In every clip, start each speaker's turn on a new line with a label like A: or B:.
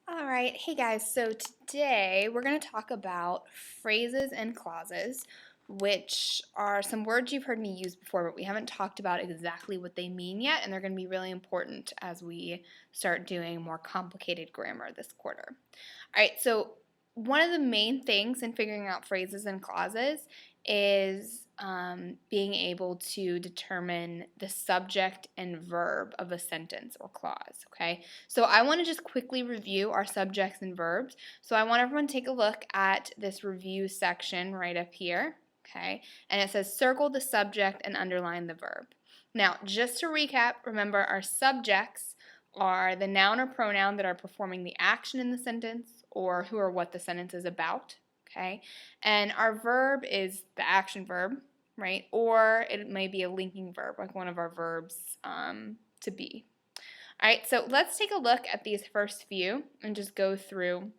A: All right, hey guys, so today we're going to talk about phrases and clauses, which are some words you've heard me use before, but we haven't talked about exactly what they mean yet, and they're going to be really important as we start doing more complicated grammar this quarter. All right, so one of the main things in figuring out phrases and clauses is being able to determine the subject and verb of a sentence or clause, okay? So I want to just quickly review our subjects and verbs. So I want everyone to take a look at this review section right up here, okay? And it says circle the subject and underline the verb. Now, just to recap, remember our subjects are the noun or pronoun that are performing the action in the sentence or who or what the sentence is about, okay? And our verb is the action verb, right? Or it may be a linking verb, like one of our verbs to be. All right, so let's take a look at these first few and just go through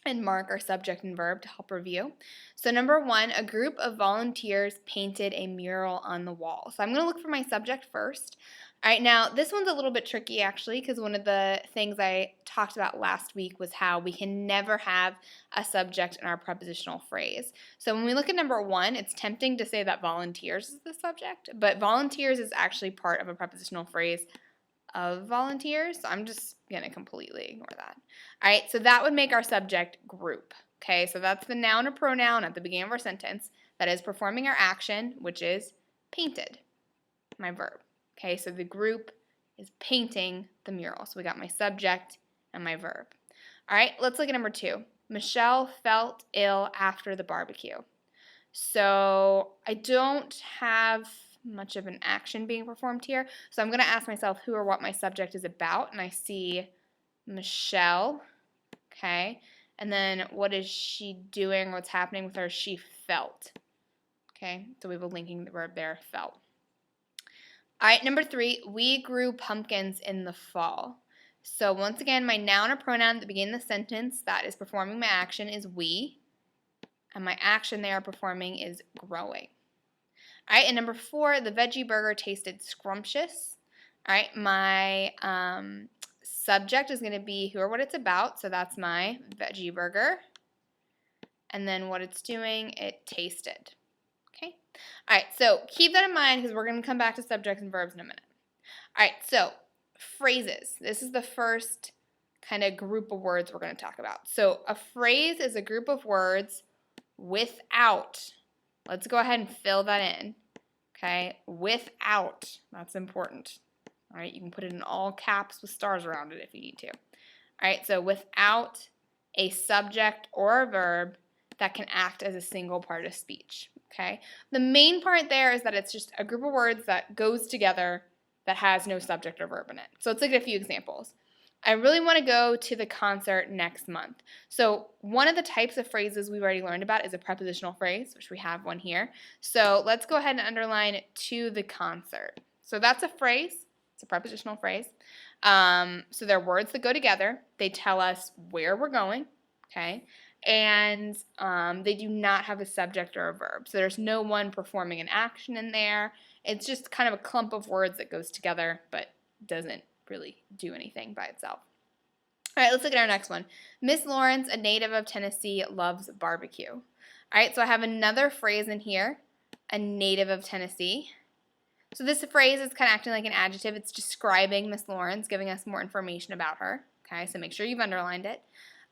A: and mark our subject and verb to help review. So number one, a group of volunteers painted a mural on the wall. So I'm going to look for my subject first. All right, now this one's a little bit tricky actually because one of the things I talked about last week was how we can never have a subject in our prepositional phrase. So when we look at number one, it's tempting to say that volunteers is the subject, but volunteers is actually part of a prepositional phrase of volunteers, so I'm just going to completely ignore that. All right, so that would make our subject group. Okay, so that's the noun or pronoun at the beginning of our sentence that is performing our action, which is painted, my verb. Okay, so the group is painting the mural. So we got my subject and my verb. All right, let's look at number two. Michelle felt ill after the barbecue. So I don't have much of an action being performed here. So I'm going to ask myself who or what my subject is about, and I see Michelle, okay? And then what is she doing? What's happening with her? She felt, okay? So we have a linking verb there, felt. All right, number three, we grew pumpkins in the fall. So once again, my noun or pronoun at the beginning of the sentence that is performing my action is we, and my action they are performing is growing. All right, and number four, the veggie burger tasted scrumptious. All right, my subject is going to be who or what it's about, so that's my veggie burger. And then what it's doing, it tasted. Okay? All right, so keep that in mind because we're going to come back to subjects and verbs in a minute. All right, so phrases. This is the first kind of group of words we're going to talk about. So a phrase is a group of words without. Let's go ahead and fill that in. Okay, without. That's important. All right, you can put it in all caps with stars around it if you need to. All right, so without a subject or a verb that can act as a single part of speech. Okay, the main part there is that it's just a group of words that goes together that has no subject or verb in it. So let's look at a few examples. I really want to go to the concert next month. So one of the types of phrases we've already learned about is a prepositional phrase, which we have one here. So let's go ahead and underline to the concert. So that's a phrase. It's a prepositional phrase. So they're words that go together. They tell us where we're going, okay? And they do not have a subject or a verb. So there's no one performing an action in there. It's just kind of a clump of words that goes together but doesn't really do anything by itself. All right, let's look at our next one. Miss Lawrence, a native of Tennessee, loves barbecue. All right, so I have another phrase in here, a native of Tennessee. So this phrase is kind of acting like an adjective. It's describing Miss Lawrence, giving us more information about her. Okay, so make sure you've underlined it.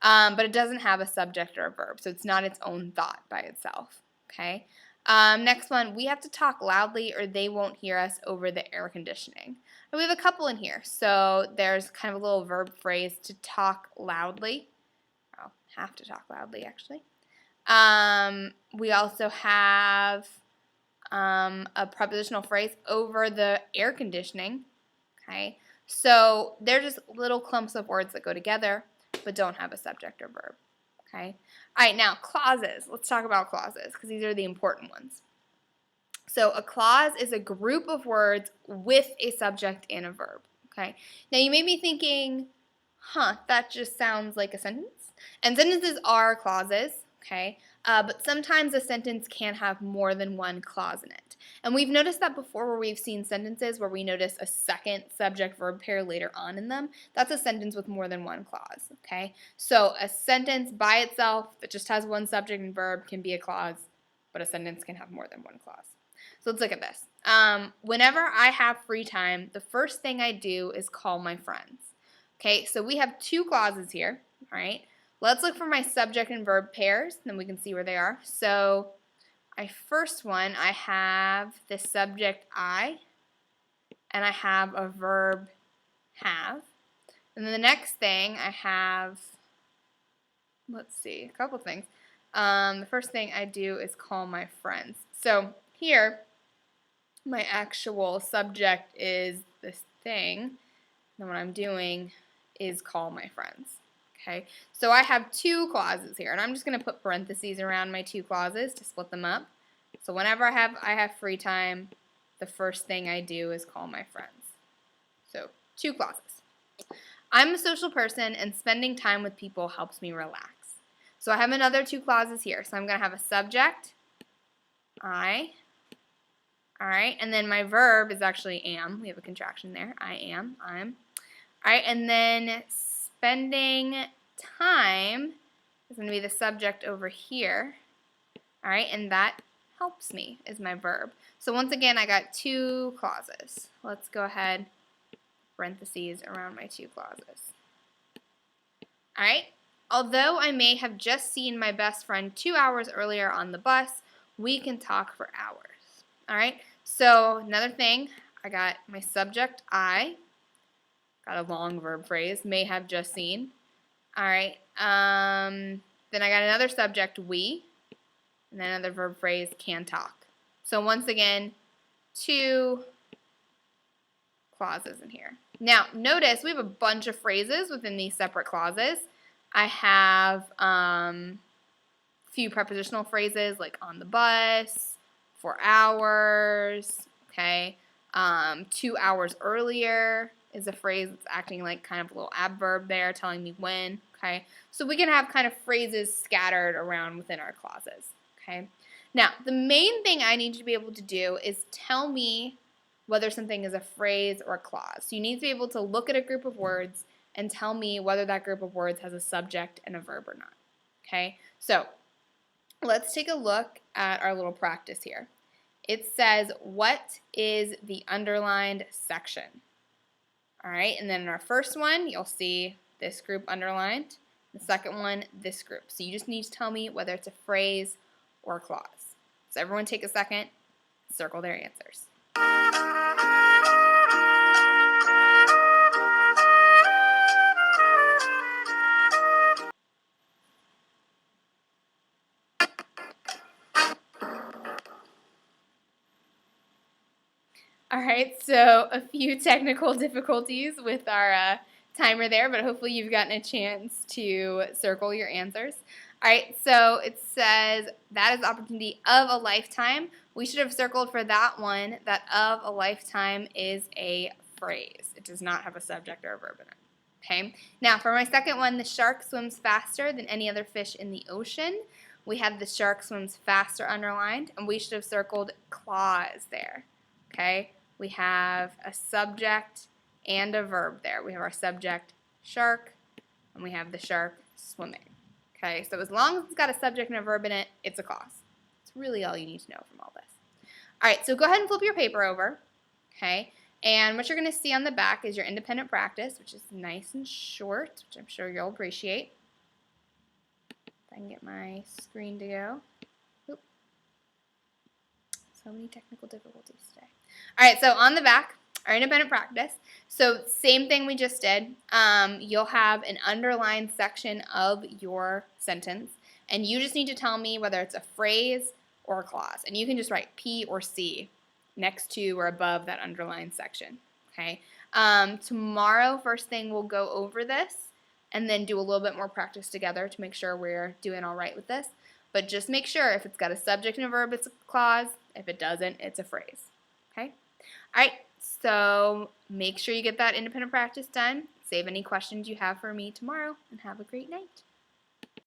A: But it doesn't have a subject or a verb, so it's not its own thought by itself. Okay. Next one, we have to talk loudly or they won't hear us over the air conditioning. And we have a couple in here. So there's kind of a little verb phrase to talk loudly. I'll have to talk loudly, actually. We also have a prepositional phrase over the air conditioning. Okay. So they're just little clumps of words that go together but don't have a subject or verb. Okay. All right, now clauses. Let's talk about clauses because these are the important ones. So a clause is a group of words with a subject and a verb. Okay. Now you may be thinking, that just sounds like a sentence. And sentences are clauses. Okay. but sometimes a sentence can have more than one clause in it. And we've noticed that before where we've seen sentences where we notice a second subject-verb pair later on in them. That's a sentence with more than one clause, okay? So a sentence by itself that just has one subject and verb can be a clause, but a sentence can have more than one clause. So let's look at this. Whenever I have free time, the first thing I do is call my friends. Okay, so we have two clauses here, all right? Let's look for my subject and verb pairs, then we can see where they are. So my first one, I have the subject I, and I have a verb have. And then the next thing I have, let's see, a couple things. The first thing I do is call my friends. So here, my actual subject is this thing, and what I'm doing is call my friends. Okay, so I have two clauses here, and I'm just going to put parentheses around my two clauses to split them up. So whenever I have free time, the first thing I do is call my friends. So two clauses. I'm a social person, and spending time with people helps me relax. So I have another two clauses here. So I'm going to have a subject, I. All right, and then my verb is actually am. We have a contraction there. I am, I'm. All right, and then spending time is going to be the subject over here. All right, and that helps me is my verb. So once again, I got two clauses. Let's go ahead, parentheses around my two clauses. All right, although I may have just seen my best friend 2 hours earlier on the bus, we can talk for hours. All right, so another thing, I got my subject, I, got a long verb phrase, may have just seen. All right, then I got another subject, we, and then another verb phrase, can talk. So once again, two clauses in here. Now, notice we have a bunch of phrases within these separate clauses. I have few prepositional phrases like on the bus, for hours, okay. 2 hours earlier is a phrase that's acting like kind of a little adverb there, telling me when, okay. So we can have kind of phrases scattered around within our clauses, okay. Now, the main thing I need you to be able to do is tell me whether something is a phrase or a clause. So you need to be able to look at a group of words and tell me whether that group of words has a subject and a verb or not, okay. So let's take a look at our little practice here. It says, what is the underlined section? All right, and then in our first one, you'll see this group underlined. The second one, this group. So you just need to tell me whether it's a phrase or a clause. So everyone take a second, circle their answers. All right, so a few technical difficulties with our timer there, but hopefully you've gotten a chance to circle your answers. All right, so it says that is the opportunity of a lifetime. We should have circled for that one that of a lifetime is a phrase. It does not have a subject or a verb in it. Okay, now for my second one, the shark swims faster than any other fish in the ocean. We have the shark swims faster underlined, and we should have circled clause there. Okay, we have a subject and a verb there. We have our subject, shark, and we have the shark swimming. Okay, so as long as it's got a subject and a verb in it, it's a clause. It's really all you need to know from all this. All right, so go ahead and flip your paper over, okay? And what you're going to see on the back is your independent practice, which is nice and short, which I'm sure you'll appreciate. If I can get my screen to go. Oop. So many technical difficulties today. All right, so on the back, our independent practice. So same thing we just did. You'll have an underlined section of your sentence, and you just need to tell me whether it's a phrase or a clause. And you can just write P or C next to or above that underlined section. Okay. Tomorrow, first thing, we'll go over this and then do a little bit more practice together to make sure we're doing all right with this. But just make sure if it's got a subject and a verb, it's a clause. If it doesn't, it's a phrase. Okay? All right, so make sure you get that independent practice done. Save any questions you have for me tomorrow, and have a great night.